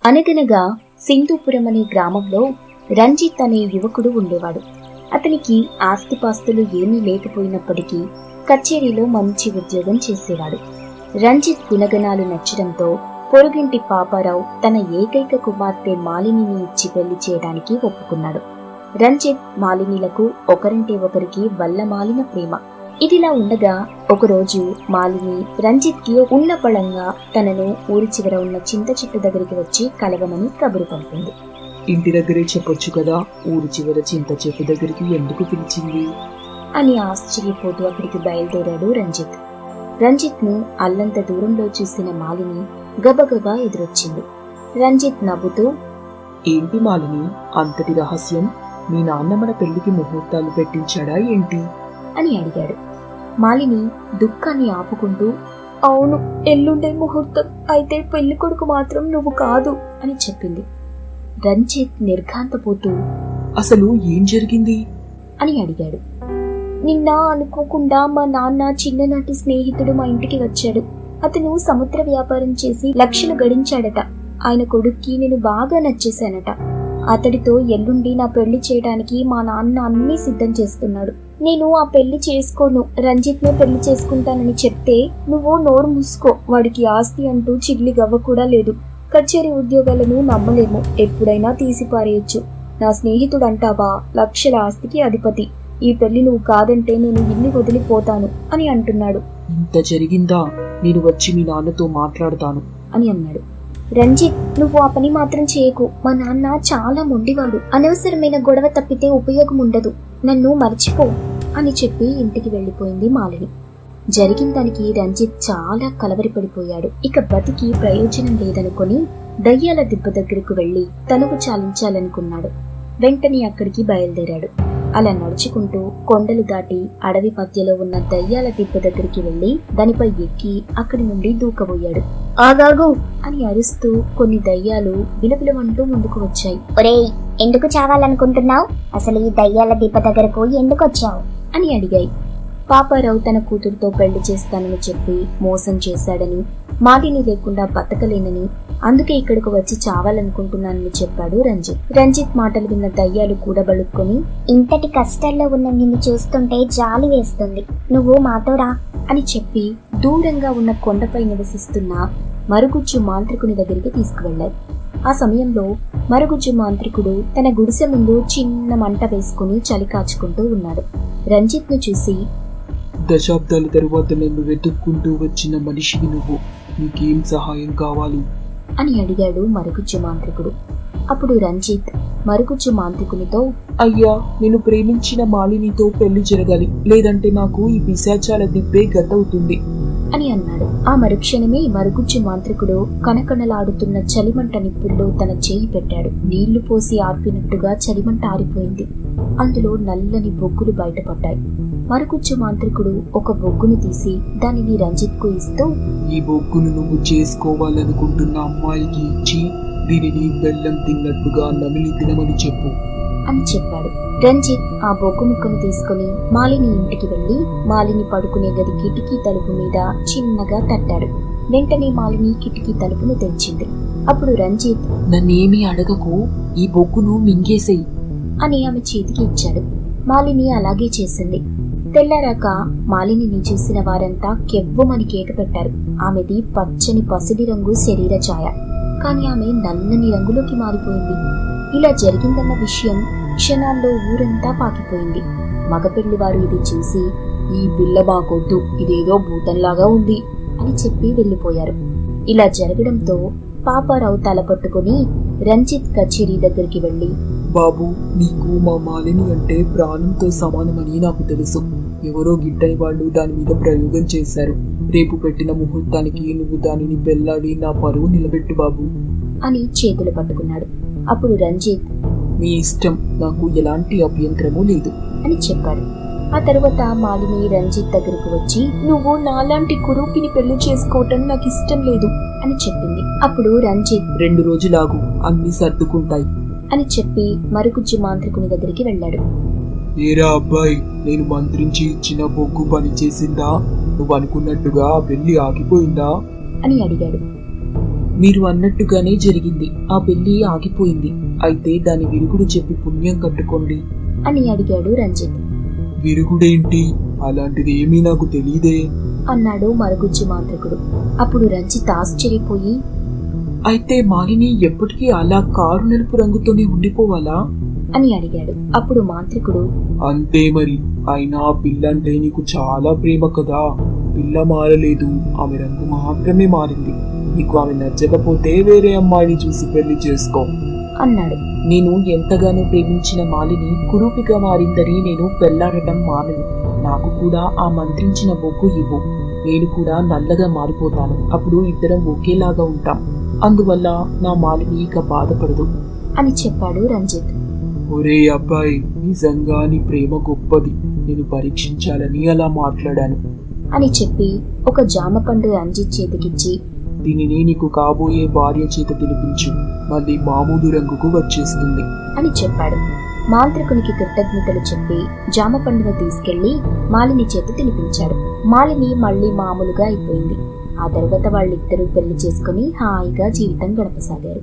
అనగనగా సింధూపురం అనే గ్రామంలో రంజిత్ అనే యువకుడు ఉండేవాడు. అతనికి ఆస్తిపాస్తులు ఏమీ లేకపోయినప్పటికీ కచేరీలో మంచి ఉద్యోగం చేసేవాడు. రంజిత్ గుణగణాలు నచ్చడంతో పొరుగింటి పాపారావు తన ఏకైక కుమార్తె మాలినిని ఇచ్చి పెళ్లి చేయడానికి ఒప్పుకున్నాడు. రంజిత్ మాలినిలకు ఒకరంటే ఒకరికి వల్లమాలిన ప్రేమ. ఇదిలా ఉండగా ఒకరోజు మాలిని రంజిత్ కి ఉన్న పళంగా తనను ఊరి చివర ఉన్న చింత చెట్టు దగ్గరికి వచ్చి కలవమని కబురు పంపింది. ఇంటి దగ్గరే చెప్పొచ్చు కదా, ఊరి చివర చింత చెట్టు దగ్గరికి ఎందుకు పిలిచింది అని ఆశ్చర్యపోతూ అక్కడికి బయలుదేరాడు రంజిత్. రంజిత్ ను అల్లంత దూరంలో చూసిన మాలిని గబగబా ఎదురొచ్చింది. రంజిత్ నవ్వుతూ, ఏంటి మాలిని అంతటి రహస్యం? మీ నాన్న మన పెళ్లికి ముహూర్తాలు పెట్టించాడా ఏంటి అని అడిగాడు. మాలిని దుఃఖాన్ని ఆపుకుంటూ, అవును, ఎల్లుండే ముహూర్తం, అయితే పెళ్లి కొడుకు మాత్రం నువ్వు కాదు అని చెప్పింది. రంజిత్ నిర్ఘాంతపోతూ, అసలు ఏం జరిగింది అని అడిగాడు. నిన్న అనుకోకుండా మా నాన్న చిన్ననాటి స్నేహితుడు మా ఇంటికి వచ్చాడు. అతను సముద్ర వ్యాపారం చేసి లక్షలు గడించాడట. ఆయన కొడుక్కి నేను బాగా నచ్చేశానట. అతడితో ఎల్లుండి నా పెళ్లి చేయడానికి మా నాన్న అన్నీ సిద్ధం చేస్తున్నాడు. నేను ఆ పెళ్లి చేసుకోను, రంజిత్ నే పెళ్లి చేసుకుంటానని చెప్తే నువ్వు నోరు మూసుకో, వాడికి ఆస్తి అంటూ చిల్లి గవ్వ కూడా లేదు. కచేరీ ఉద్యోగాలను నమ్మలేము, ఎప్పుడైనా తీసి పారేయచ్చు. నా స్నేహితుడు అంటావా, లక్షల ఆస్తికి అధిపతి. ఈ పెళ్లి నువ్వు కాదంటే నేను ఇల్లు వదిలిపోతాను అని అంటున్నాడు. ఇంత జరిగిందా? నేను వచ్చి మీ నాన్నతో మాట్లాడతాను అని అన్నాడు. రంజిత్, నువ్వు ఆ పని మాత్రం చేయకు. మా నాన్న చాలా మొండివాడు. అనవసరమైన గొడవ తప్పితే ఉపయోగం ఉండదు. నన్ను మర్చిపో అని చెప్పి ఇంటికి వెళ్లిపోయింది మాలిని. జరిగిన దానికి రంజిత్ చాలా కలవరపడిపోయాడు. ఇక బతికి ప్రయోజనం లేదనుకొని దయ్యాల దిబ్బ దగ్గరకు వెళ్లి తనువు చాలించాలనుకున్నాడు. వెంటనే అక్కడికి బయలుదేరాడు. అలా నడుచుకుంటూ కొండలు దాటి అడవి మధ్యలో ఉన్న దయ్యాల దిబ్బ దగ్గరికి వెళ్లి దానిపై ఎక్కి అక్కడి నుండి దూకబోయాడు. ఆగాగు అని అరుస్తూ కొన్ని దయ్యాలు విలవిలమంటూ ముందుకు వచ్చాయి. ఒరేయ్, ఎందుకు చావాలనుకుంటున్నావు? అసలు ఈ దయ్యాల దిబ్బ దగ్గరకు ఎందుకు వచ్చావు అని అడిగాయి. పాపారావు తన కూతురుతో పెళ్లి చేస్తానని చెప్పి మోసం చేశాడని, మాలిని లేకుండా బతకలేనని, అందుకే ఇక్కడికి వచ్చి చావాలనుకుంటున్నానని చెప్పాడు రంజిత్. రంజిత్ మాటలు విన్న దయ్యాలు కూడా బలుక్కొని, ఇంతటి కష్టాల్లో ఉన్న నిన్ను చూస్తుంటే జాలి వేస్తుంది, నువ్వు మాతో రా అని చెప్పి దూరంగా ఉన్న కొండపై నివసిస్తున్న మరుగుజ్జు మాంత్రికుని దగ్గరికి తీసుకువెళ్లారు. ఆ సమయంలో మరుగుజ్జు మాంత్రికుడు తన గుడిసె ముందు చిన్న మంట వేసుకుని చలి కాచుకుంటూ ఉన్నాడు. రంజిత్ ను చూసి, దశాబ్దాల తరువాత నన్ను వెతుక్కుంటూ వచ్చిన మనిషివి నువ్వు, నీకేం సహాయం కావాలి అని అడిగాడు మరుగుజ్జు మాంత్రికుడు. అప్పుడు రంజిత్ మరుగుజ్జు మాంత్రికునితో, అయ్యా, నేను ప్రేమించిన మాలినితో పెళ్లి జరగాలి, లేదంటే నాకు ఈ పిశాచాల దిబ్బే గతవుతుంది అని అన్నాడు. ఆ మరుక్షణమే మరుగుజ్జు మాంత్రికుడు కనకనలాడుతున్న చలిమంట నిప్పుల్లో తన చేయి పెట్టాడు. నీళ్లు పోసి ఆర్పినట్టుగా చలిమంట ఆరిపోయింది. అందులో నల్లని బొగ్గులు బయటపడ్డాయి. మరుగుజ్జు మాంత్రికుడు ఒక బొగ్గును తీసి దానిని రంజిత్ కు ఇస్తూ, ఈ బొగ్గును నువ్వు చేసుకోవాలనుకుంటున్న అమ్మాయికి ఇచ్చి దీనిని బెల్లం తిన్నట్టుగా నమిలి తినమని చెప్పు అని చెప్పాడు. రంజిత్ ఆ బొగ్గు ముక్కను తీసుకుని మాలిని ఇంటికి వెళ్లి మాలిని పడుకునే గది కిటికీ తలుపు మీద చిన్నగా తట్టాడు. వెంటనే మాలిని కిటికీ తలుపును తెరిచింది. అప్పుడు రంజిత్, నన్నేమీ అడగకు, ఈ బొగ్గును మింగేసేయి అని ఆమె చేతికి ఇచ్చాడు. మాలిని అలాగే చేసింది. తెల్లారాక మాలిని చూసిన వారంతా కెవ్వుమని కేక పెట్టారు. ఆమెది పచ్చని పసిడి రంగు శరీర ఛాయ, కాని ఆమె నల్లని రంగులోకి మారిపోయింది. ఇలా జరిగిందన్న విషయం క్షణాల్లో ఊరంతా పాకిపోయింది. మగపెళ్లివారు ఇది చూసి, ఈ పిల్ల మాకొద్దు, ఇదేదో భూతంలాగా ఉంది అని చెప్పి వెళ్లిపోయారు. ఇలా జరగడంతో పాపారావు తల పట్టుకుని రంజిత్ కచేరీ దగ్గరికి వెళ్లి, బాబు, నీకు మా మాలిని అంటే ప్రాణంతో సమానమని నాకు తెలుసు. ఎవరో గిట్టని వాళ్ళు దాని మీద ప్రయోగం చేశారు. రేపు పెట్టిన ముహూర్తానికి నువ్వు దానిని పెళ్లాడి నా పరువు నిలబెట్టు బాబు అని చేతులు పట్టుకున్నాడు. అప్పుడు రంజిత్, మీ ఇష్టం, నాకు ఎలాంటి అభ్యంతరమూ లేదు అని చెప్పాడు. ఆ తరువాత మాలిని రంజిత్ దగ్గరకు వచ్చి, నువ్వు నాలాంటి కురూపిని పెళ్లి చేసుకోవటం నాకు ఇష్టం లేదు అని చెప్పింది. అప్పుడు రంజిత్, 2 రోజులాగు, అన్ని సర్దుకుంటాయి అని చెప్పి మరుగుజ్జు మాంత్రికుని దగ్గరికి వెళ్ళాడు. ఏరా అబ్బాయి, నేను మంత్రించి ఇచ్చిన బొగ్గు పని చేసిందా? నువ్వు అనుకున్నట్టుగా పెళ్లి ఆగిపోయిందా అని అడిగాడు. మీరు అన్నట్టుగానే జరిగింది. ఆ పెళ్లి ఆగిపోయింది. అయితే దాని విరుగుడు చెప్పి పుణ్యం కట్టుకోండి అని అడిగాడు రంజిత్. విరుగుడేంటి? అలాంటిది ఏమీ నాకు తెలీదే అన్నాడు మరుగుజ్జు మాంత్రికుడు. అప్పుడు రంజిత్ ఆశ్చర్యపోయి, అయితే మాలిని ఎప్పటికీ అలా కారు నలుపు రంగుతోనే ఉండిపోవాలా అని అడిగాడు. అప్పుడు మాంత్రికుడు, అంతే మరి. అయినా ఆ పిల్ల అంటే నీకు చాలా ప్రేమ కదా. పిల్ల మారలేదు, ఆమె రంగు మాత్రమే మారింది. నీకు ఆమె నచ్చకపోతే వేరే అమ్మాయిని చూసి పెళ్లి చేసుకో అన్నాడు. నేను ఎంతగానో ప్రేమించిన మాలిని కురూపిగా మారిందని నేను పెళ్లాడటం మానను. నాకు కూడా ఆ మంత్రించిన బొగ్గు ఇవ్వు. నేను కూడా నల్లగా మారిపోతాను. అప్పుడు ఇద్దరం ఒకేలాగా ఉంటాం. అందువల్ల నా మాలిని ఇక బాధపడదు అని చెప్పాడు రంజిత్. ఒరే అబ్బాయి, నిజంగా నీ ప్రేమ గొప్పది. నేను పరీక్షించాలని అలా మాట్లాడాను అని చెప్పి ఒక జామపండు రంజిత్ చేతికిచ్చి, దీనిని నీకు కాబోయే భార్య చేత తినిపించు. మళ్ళీ మామూలు రంగుకు వచ్చేస్తుంది అని చెప్పాడు. మాంత్రికునికి కృతజ్ఞతలు చెప్పి జామపండును తీసుకెళ్లి మాలిని చేత తినిపించాడు. మాలిని మళ్లీ మామూలుగా అయిపోయింది. ఆ తర్వాత వాళ్ళిద్దరూ పెళ్లి చేసుకుని హాయిగా జీవితం గడపసాగారు.